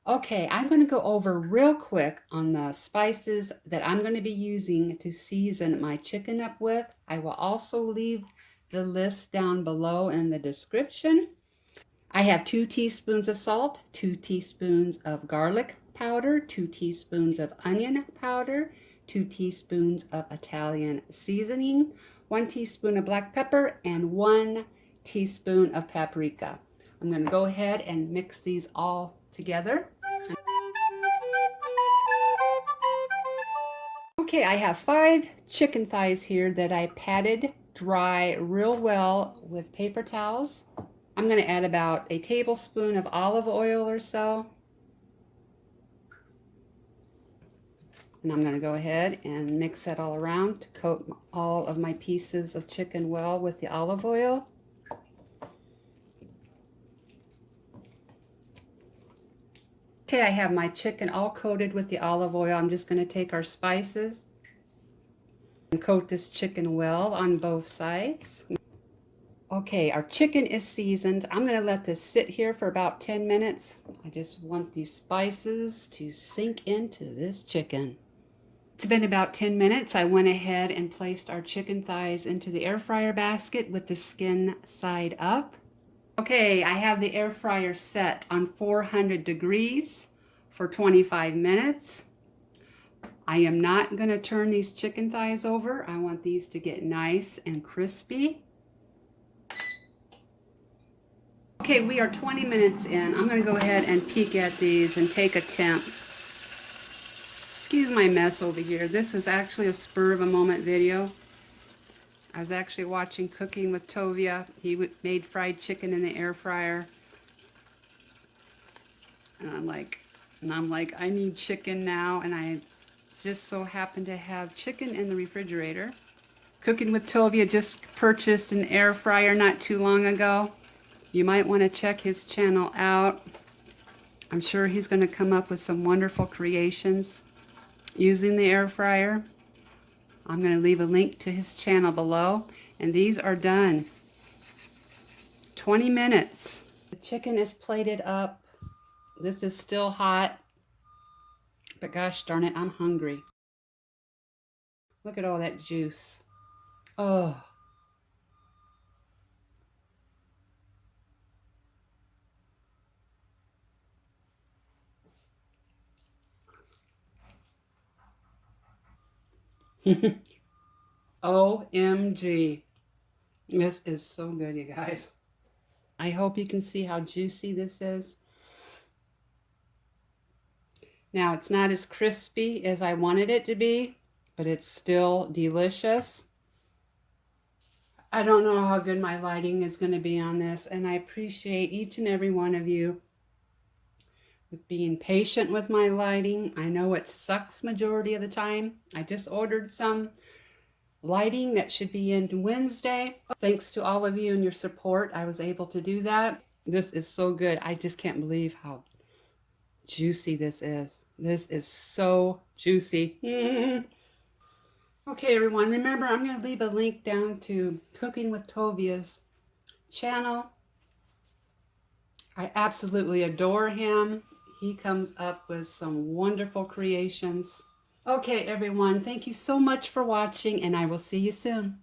Okay, I'm going to go over real quick on the spices that I'm going to be using to season my chicken up with. I will also leave the list down below in the description. I have 2 teaspoons of salt, 2 teaspoons of garlic powder, 2 teaspoons of onion powder, 2 teaspoons of Italian seasoning, 1 teaspoon of black pepper, and 1 teaspoon of paprika. I'm going to go ahead and mix these all together. Okay, I have 5 chicken thighs here that I patted dry real well with paper towels. I'm going to add about a tablespoon of olive oil or so. And I'm going to go ahead and mix that all around to coat all of my pieces of chicken well with the olive oil. Okay, I have my chicken all coated with the olive oil. I'm just going to take our spices and coat this chicken well on both sides. Okay, our chicken is seasoned. I'm going to let this sit here for about 10 minutes. I just want these spices to sink into this chicken. It's been about 10 minutes. I went ahead and placed our chicken thighs into the air fryer basket with the skin side up. Okay, I have the air fryer set on 400 degrees for 25 minutes. I am not going to turn these chicken thighs over. I want these to get nice and crispy. Okay, we are 20 minutes in. I'm going to go ahead and peek at these and take a temp. Excuse my mess over here. This is actually a spur of a moment video. I was actually watching Cooking with Tovia. He made fried chicken in the air fryer. And I'm like, I need chicken now. And I just so happen to have chicken in the refrigerator. Cooking with Tovia just purchased an air fryer not too long ago. You might want to check his channel out. I'm sure he's going to come up with some wonderful creations using the air fryer. I'm going to leave a link to his channel below. And these are done. 20 minutes. The chicken is plated up. This is still hot. But gosh darn it, I'm hungry. Look at all that juice. Oh. OMG. This is so good, you guys. I hope you can see how juicy this is. Now, it's not as crispy as I wanted it to be, but it's still delicious. I don't know how good my lighting is going to be on this, and I appreciate each and every one of you with being patient with my lighting. I know it sucks majority of the time. I just ordered some lighting that should be in Wednesday. Thanks to all of you and your support, I was able to do that. This is so good. I just can't believe how juicy this is. This is so juicy. Okay, everyone, remember I'm going to leave a link down to Cooking with Tovia's channel. I absolutely adore him. He comes up with some wonderful creations. Okay, everyone, thank you so much for watching, and I will see you soon.